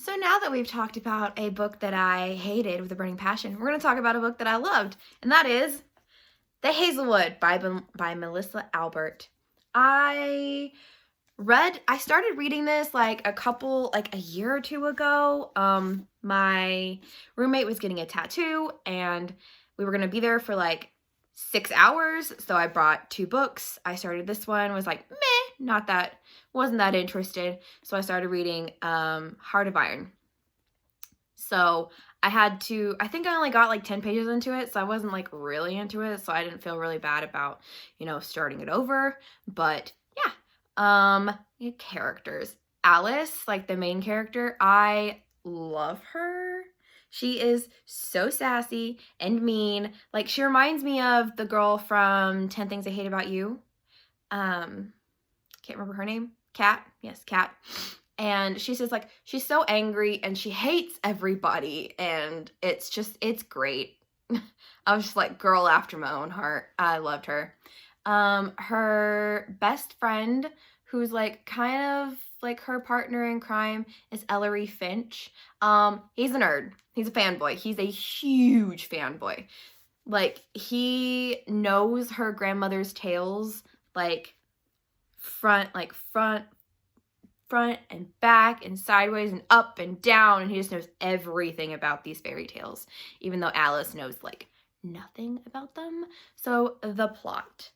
So now that we've talked about a book that I hated with a burning passion, we're going to talk about a book that I loved, and that is The Hazelwood by Melissa Albert. I I started reading this like a year or two ago. My roommate was getting a tattoo, and we were going to be there for like 6 hours, so I brought two books. I started this one, was like, meh, wasn't that interested, so I started reading Heart of Iron. So I think I only got like 10 pages into it, so I wasn't like really into it, so I didn't feel really bad about, starting it over. But yeah, characters. Alice, like the main character, I love her. She is so sassy and mean. Like, she reminds me of the girl from 10 Things I Hate About You. Can't remember her name. Kat. Yes, Kat. And she's just like, she's so angry and she hates everybody. And it's great. I was just like, girl after my own heart. I loved her. Her best friend, who's like kind of like her partner in crime, is Ellery Finch. He's a nerd. He's a fanboy. He's a huge fanboy. Like, he knows her grandmother's tales, like front and back and sideways and up and down, and he just knows everything about these fairy tales, even though Alice knows like nothing about them. So the plot.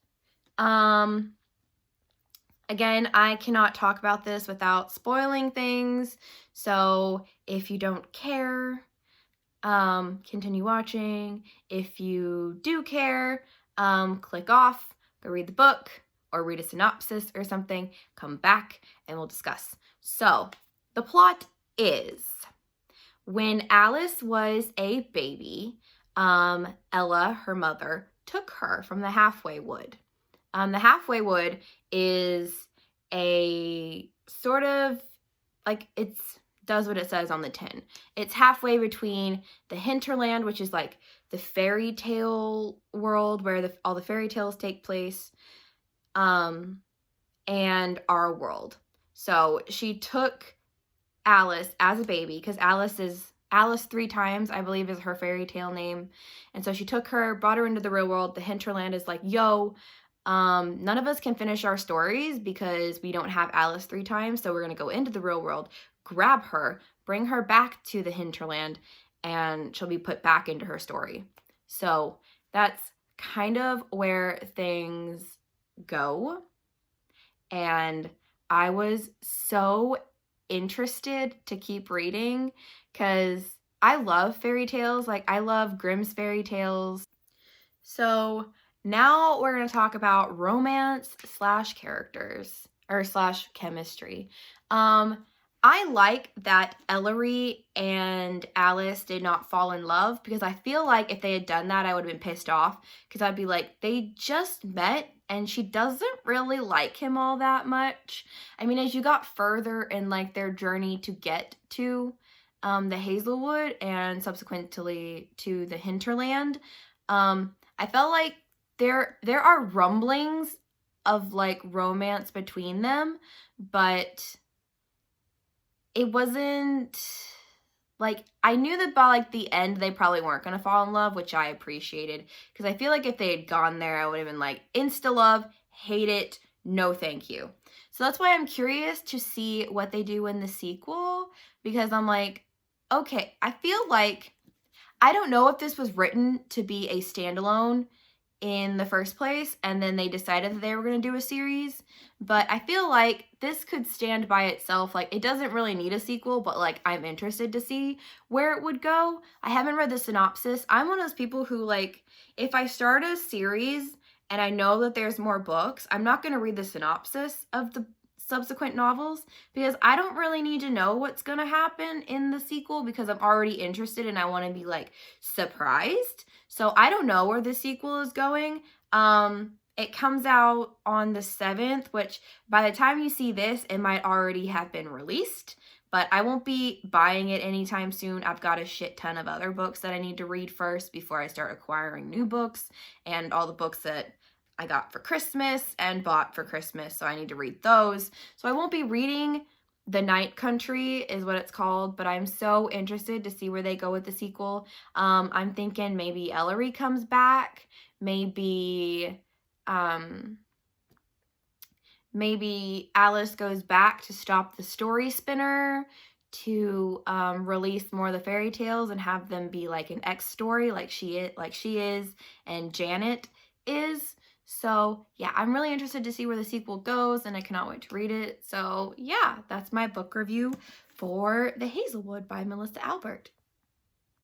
Again, I cannot talk about this without spoiling things, so if you don't care, continue watching. If you do care, click off, go read the book, or read a synopsis or something, come back and we'll discuss. So, the plot is, when Alice was a baby, Ella, her mother, took her from the Halfway Wood. The Halfway Wood is a sort of, like, does what it says on the tin. It's halfway between the hinterland, which is like the fairy tale world where all the fairy tales take place, and our world. So she took Alice as a baby, because Alice 3 times, I believe, is her fairy tale name. And so she took her, brought her into the real world. The hinterland is like, yo, none of us can finish our stories because we don't have Alice 3 times. So we're going to go into the real world, grab her, bring her back to the hinterland, and she'll be put back into her story. So that's kind of where things go. And I was so interested to keep reading because I love fairy tales. Like, I love Grimm's fairy tales. So now we're going to talk about romance / characters or / chemistry. I like that Ellery and Alice did not fall in love, because I feel like if they had done that, I would have been pissed off, because I'd be like, they just met and she doesn't really like him all that much. I mean, as you got further in like their journey to get to the Hazelwood and subsequently to the hinterland, I felt like there are rumblings of like romance between them, but it wasn't like, I knew that by like the end they probably weren't going to fall in love, which I appreciated, because I feel like if they had gone there, I would have been like, insta love, hate it, no thank you. So that's why I'm curious to see what they do in the sequel, because I'm like, okay, I feel like, I don't know if this was written to be a standalone in the first place, and then they decided that they were going to do a series, but I feel like this could stand by itself. Like, it doesn't really need a sequel, but like, I'm interested to see where it would go. I haven't read the synopsis. I'm one of those people who, like, if I start a series and I know that there's more books, I'm not going to read the synopsis of the subsequent novels, because I don't really need to know what's going to happen in the sequel, because I'm already interested and I want to be like surprised. So I don't know where the sequel is going. It comes out on the 7th, which by the time you see this, it might already have been released, but I won't be buying it anytime soon. I've got a shit ton of other books that I need to read first before I start acquiring new books, and all the books that I got for Christmas and bought for Christmas, so I need to read those. So I won't be reading The Night Country is what it's called, but I'm so interested to see where they go with the sequel. I'm thinking maybe Ellery comes back, maybe um, maybe Alice goes back to stop the story spinner, to release more of the fairy tales and have them be like an X story, like she is, and Janet is. So yeah, I'm really interested to see where the sequel goes, and I cannot wait to read it. So yeah, that's my book review for The Hazelwood by Melissa Albert.